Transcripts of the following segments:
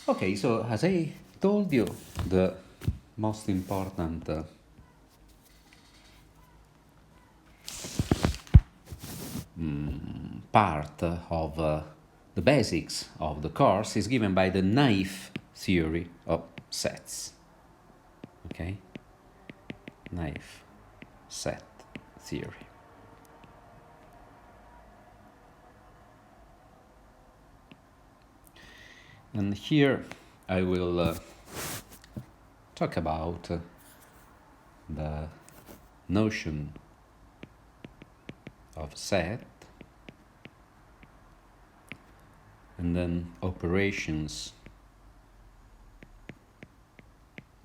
Okay, so as I told you, the most important part of the basics of the course is given by the naive theory of sets. Okay? Naive set theory. And here I will talk about the notion of set and then operations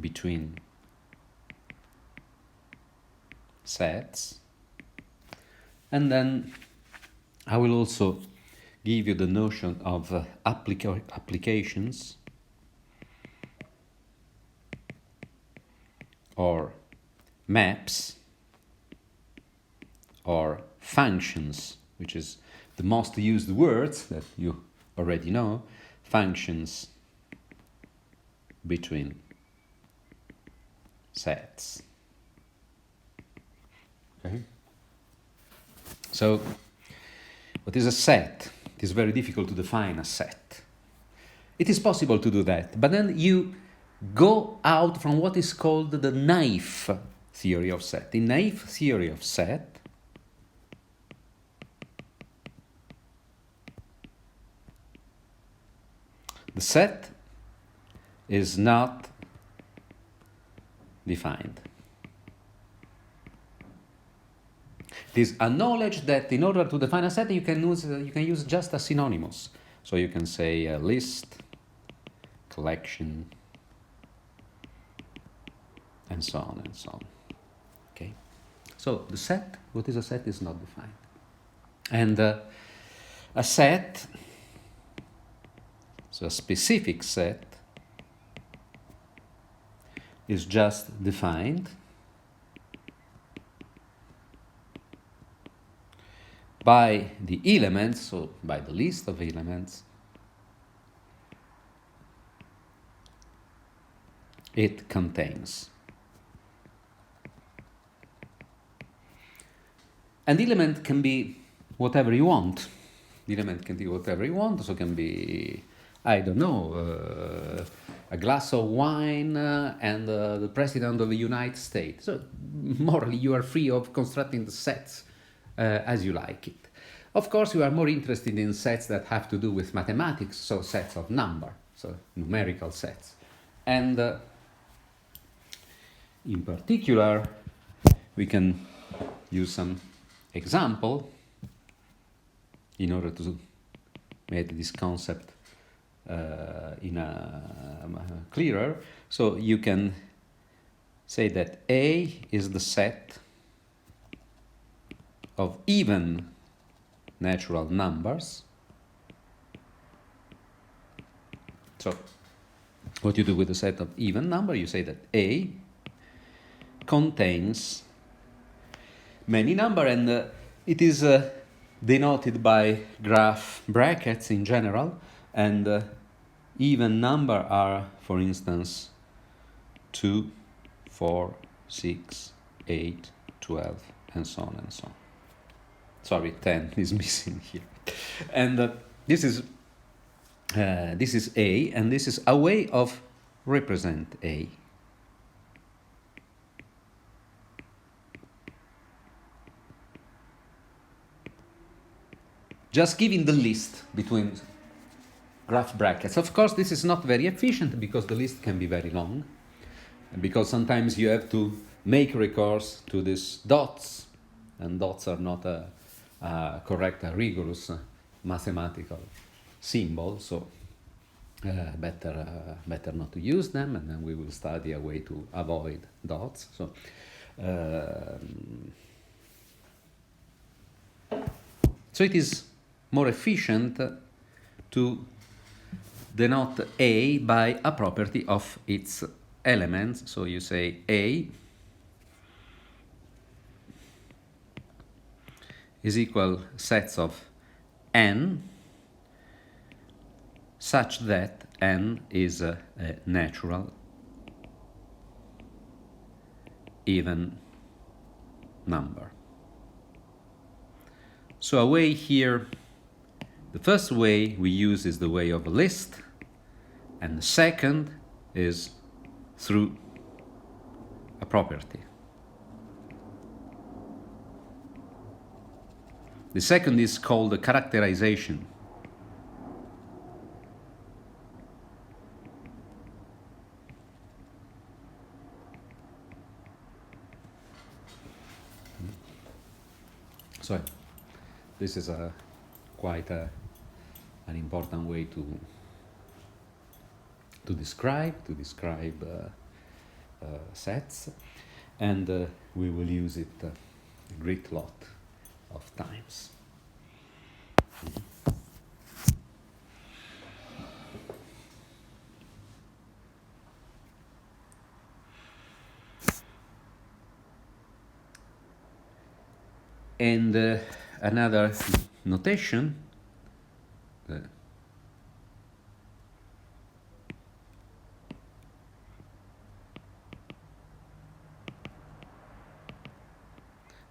between sets, and then I will also give you the notion of applications or maps or functions, which is the most used words that you already know, functions between sets. Okay? So, what is a set? It is very difficult to define a set. It is possible to do that, but then you go out from what is called the naive theory of set. In naive theory of set, the set is not defined. It is a knowledge that in order to define a set, you can use just a synonymous. So you can say a list, collection, and so on and so on. Okay. So the set, what is a set, is not defined, and a set, so a specific set, is just defined by the elements, so by the list of elements it contains. And the element can be whatever you want. The element can be whatever you want, so it can be, I don't know, a glass of wine and the president of the United States. So morally you are free of constructing the sets as you like it. Of course, you are more interested in sets that have to do with mathematics, so sets of number, so numerical sets. And in particular, we can use some example in order to make this concept clearer. So you can say that A is the set of even natural numbers. So what you do with a set of even number, you say that A contains many number, and it is denoted by graph brackets in general, and even number are, for instance, 2, 4, 6, 8, 12, and so on and so on. Sorry, 10 is missing here. And this is A, and this is a way of represent A. Just giving the list between graph brackets. Of course, this is not very efficient because the list can be very long, and because sometimes you have to make recourse to these dots, and dots are not a correct, rigorous mathematical symbol, so better not to use them, and then we will study a way to avoid dots. So it is more efficient to denote A by a property of its elements. So you say A is equal sets of n such that n is a natural even number. So a way here, the first way we use is the way of a list, and the second is through a property. The second is called the characterization. So this is quite an important way to describe sets, and we will use it a great lot of times. And another notation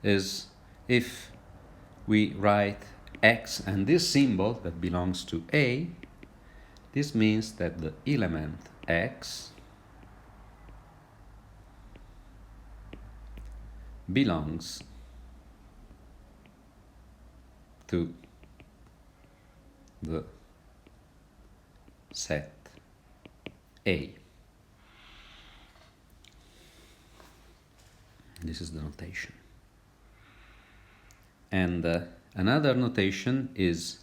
is if we write x and this symbol that belongs to A, this means that the element x belongs to the set A. This is the notation. And another notation is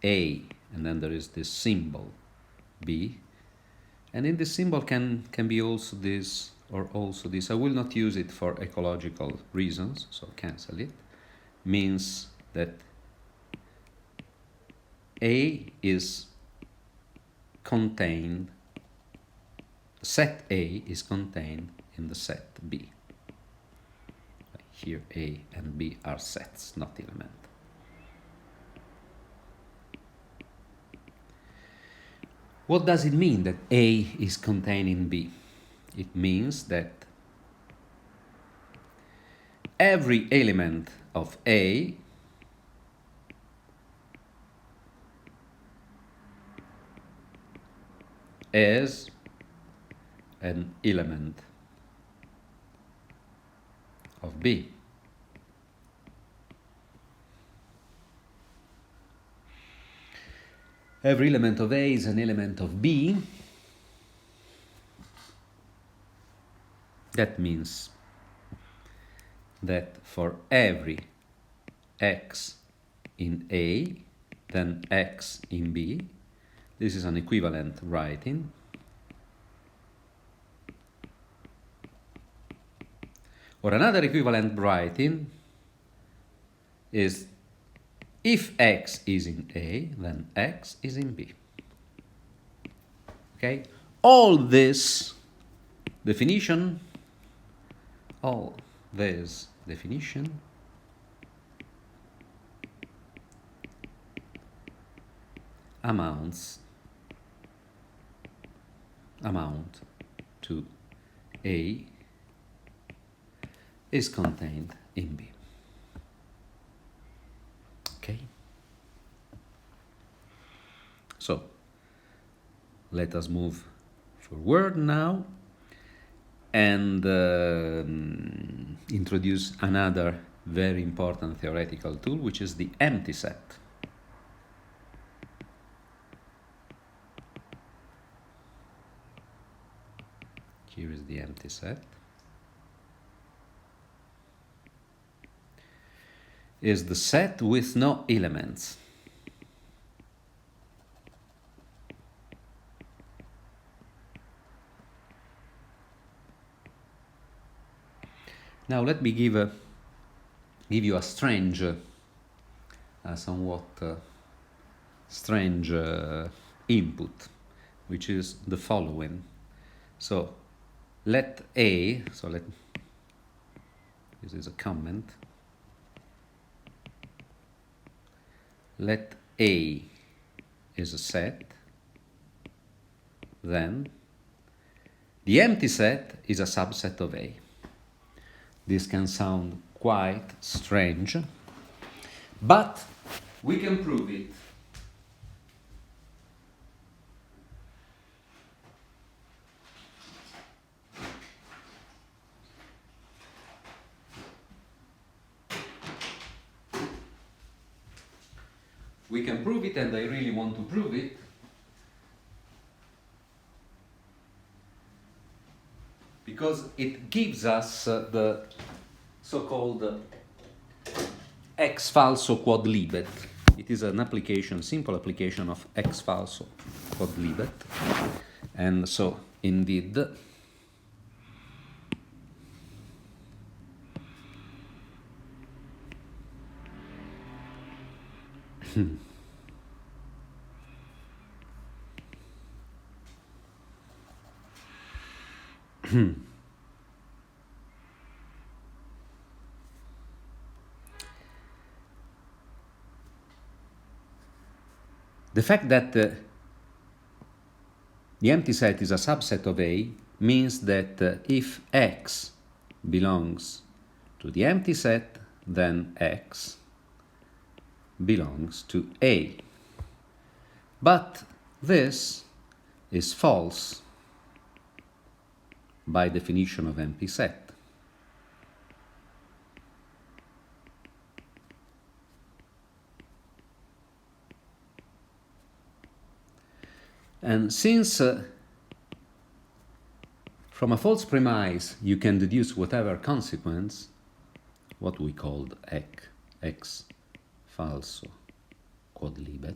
A, and then there is this symbol B, and in this symbol can be also this or also this. I will not use it for ecological reasons, so cancel it. Means that A is contained, set A is contained in the set B. Here A and B are sets, not elements. What does it mean that A is contained in B? It means that every element of A is an element of B. Every element of A is an element of B. That means that for every x in A, then x in B, this is an equivalent writing. Or another equivalent writing is if x is in A, then x is in B. Okay? All this definition amount to A is contained in B. Okay? So, let us move forward now and introduce another very important theoretical tool, which is the empty set. Here is the empty set. Is the set with no elements. Now let me give you a strange, somewhat strange input, which is the following. So let A, this is a comment. Let A is a set then the empty set is a subset of A. This can sound quite strange, but we can prove it. We can prove it, and I really want to prove it. Because it gives us the so-called ex falso quodlibet. It is an application, simple application of ex falso quodlibet. And so, indeed, the fact that the empty set is a subset of A means that if X belongs to the empty set, then X belongs to A. But this is false by definition of empty set. And since from a false premise you can deduce whatever consequence, what we called ex falso quodlibet,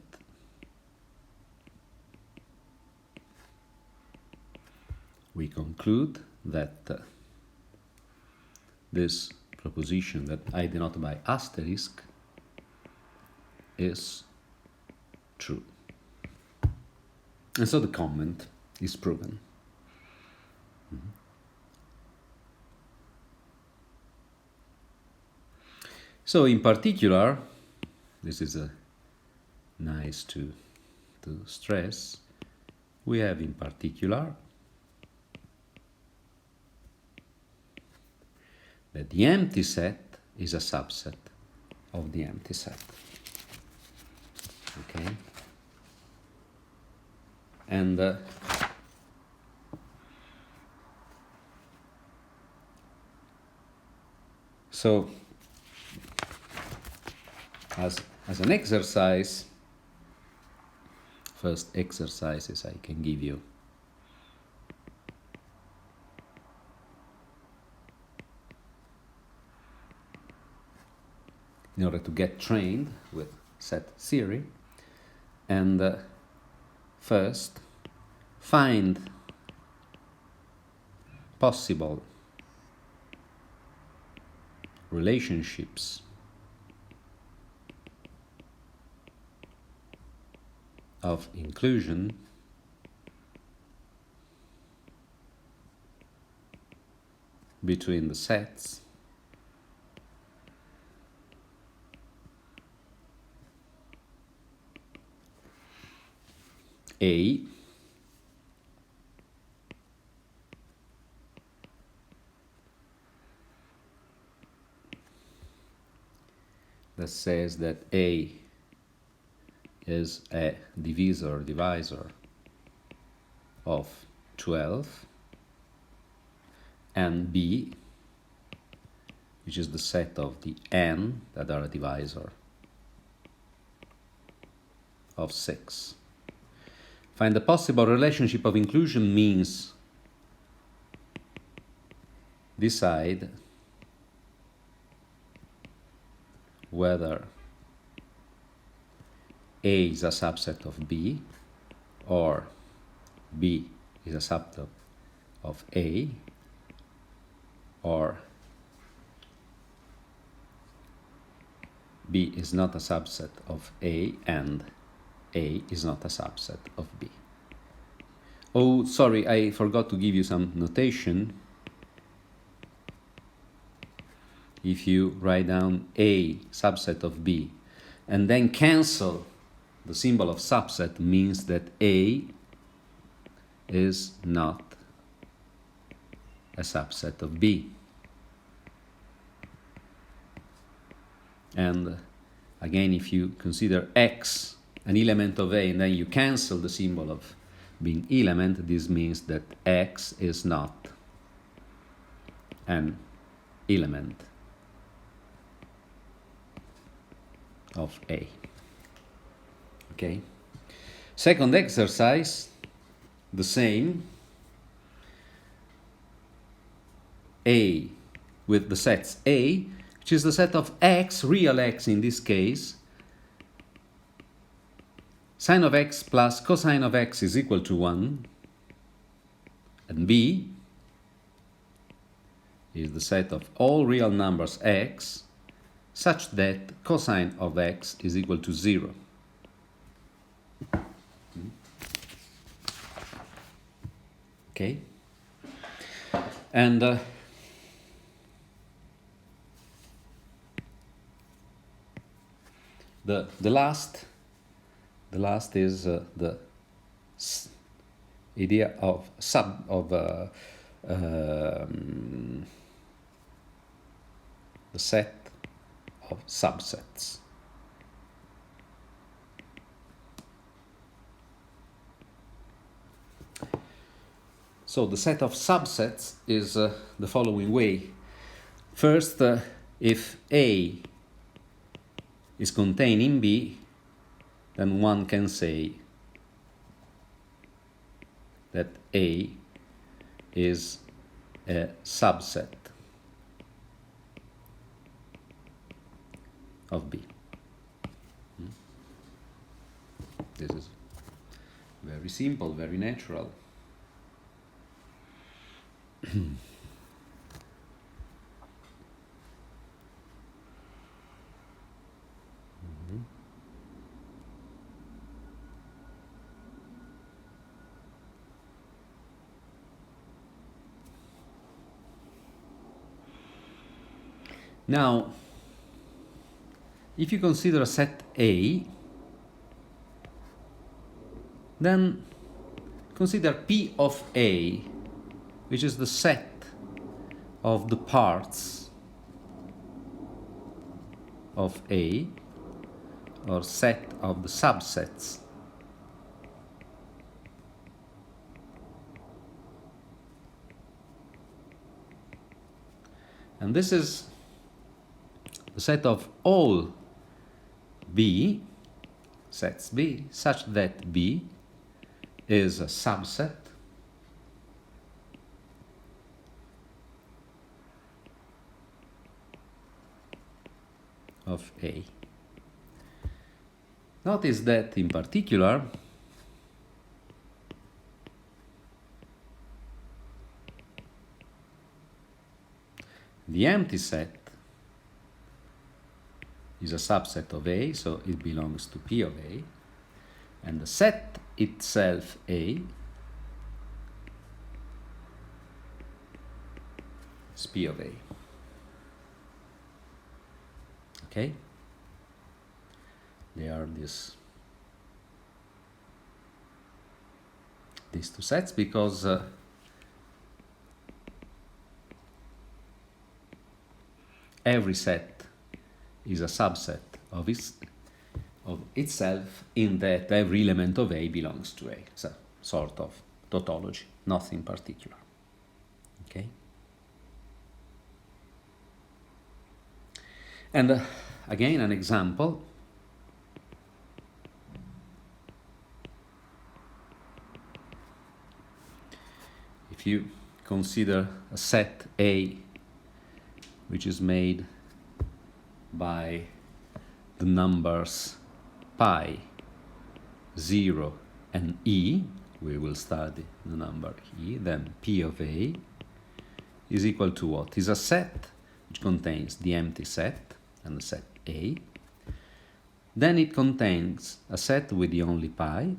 we conclude that this proposition that I denote by asterisk is true. And so the comment is proven. So in particular, this is nice to stress, we have in particular that the empty set is a subset of the empty set. Okay? And so, as an exercise, first exercises I can give you. In order to get trained with set theory, and first find possible relationships of inclusion between the sets A that says that A is a divisor of 12, and B, which is the set of the n that are a divisor of 6. Find the possible relationship of inclusion means decide whether A is a subset of B or B is a subset of A, or B is not a subset of A and A is not a subset of B. Oh, sorry, I forgot to give you some notation. If you write down A subset of B and then cancel the symbol of subset, means that A is not a subset of B. And again, if you consider X an element of A and then you cancel the symbol of being element, this means that X is not an element of A. Okay? Second exercise, the same. A with the sets A, which is the set of X, real X in this case. Sine of X plus cosine of X is equal to 1. And B is the set of all real numbers X such that cosine of X is equal to 0. Okay? And the last is the idea of the set of subsets. So the set of subsets is the following way. First, if A is contained in B, then one can say that A is a subset of B. This is very simple, very natural. Now, if you consider a set A, then consider P of A, which is the set of the parts of A, or set of the subsets and this is the set of all B, sets B, such that B is a subset of A. Notice that in particular the empty set is a subset of A, so it belongs to P of A, and the set itself A is P of A. Okay? They are these two sets because every set is a subset of itself in that every element of A belongs to A. It's a sort of tautology, nothing particular. Okay? And again, an example. If you consider a set A which is made by the numbers pi, 0 and E, we will study the number E, then P of A is equal to what? Is a set which contains the empty set and the set A. Then it contains a set with the only pi,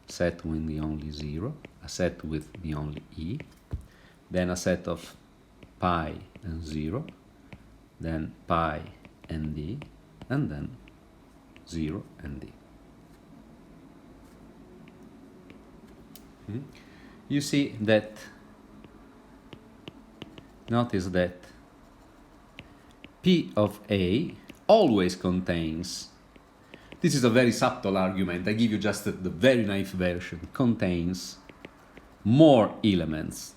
set with the only 0, a set with the only E, then a set of pi and 0, then pi and D, and then 0 and D. you see that, notice that P of A always contains, this is a very subtle argument, I give you just the very naive version, contains more elements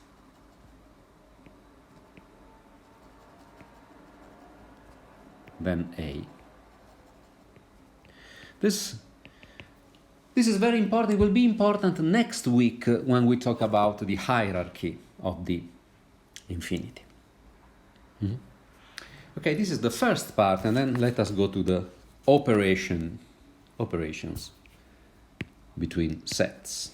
than A. This is very important. It will be important next week when we talk about the hierarchy of the infinity. Okay, this is the first part, and then let us go to the operations between sets.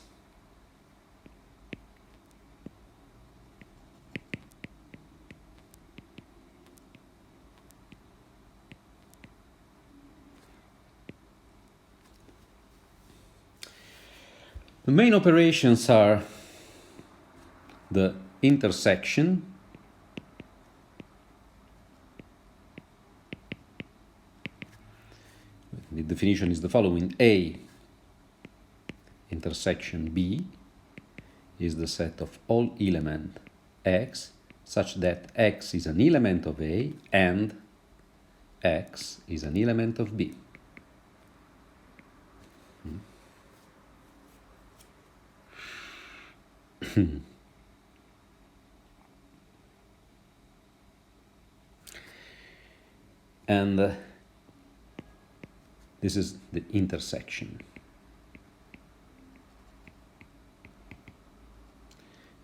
The main operations are the intersection, the definition is the following: A intersection B is the set of all element X such that X is an element of A and X is an element of B. And this is the intersection.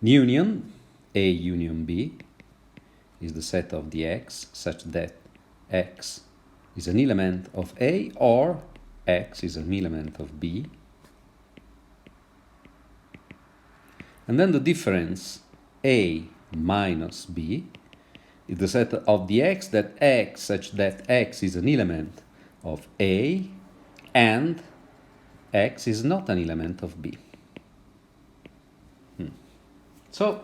Union, A union B, is the set of the X such that X is an element of A or X is an element of B. And then the difference, A minus B, is the set of the X that X such that X is an element of A and X is not an element of B. So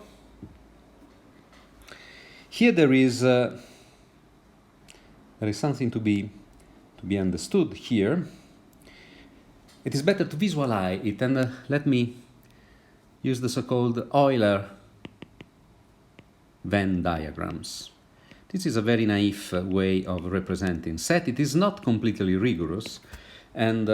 here there is something to be understood here. It is better to visualize it, and let me use the so-called Euler Venn diagrams. This is a very naive way of representing set. It is not completely rigorous and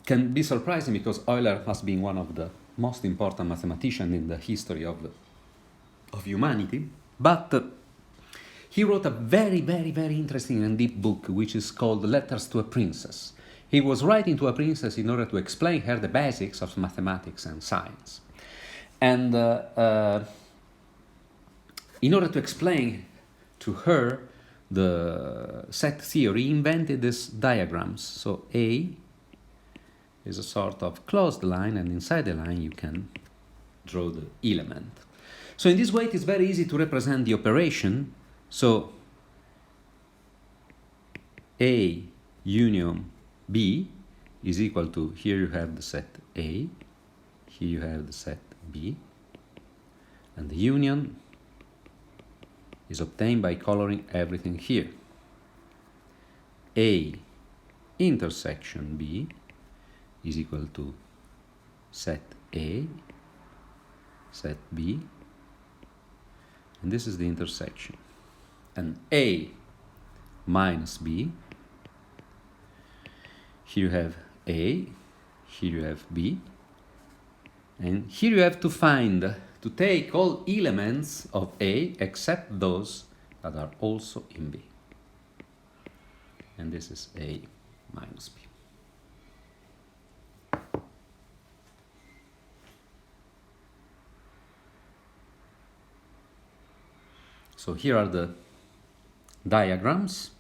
can be surprising because Euler has been one of the most important mathematicians in the history of humanity. But he wrote a very, very, very interesting and deep book which is called Letters to a Princess. He was writing to a princess in order to explain her the basics of mathematics and science. And in order to explain to her the set theory, he invented these diagrams. So A is a sort of closed line, and inside the line you can draw the element. So in this way it is very easy to represent the operation. So A union B is equal to, here you have the set A, here you have the set B, and the union is obtained by coloring everything here. A intersection B is equal to set A, set B, and this is the intersection. And A minus B, here you have A, here you have B, and here you have to take all elements of A except those that are also in B. And this is A minus B. So here are the diagrams.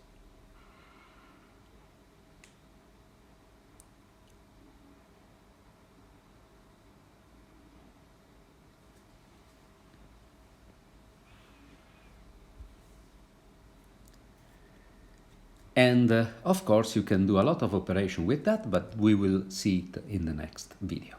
And of course you can do a lot of operation with that, but we will see it in the next video.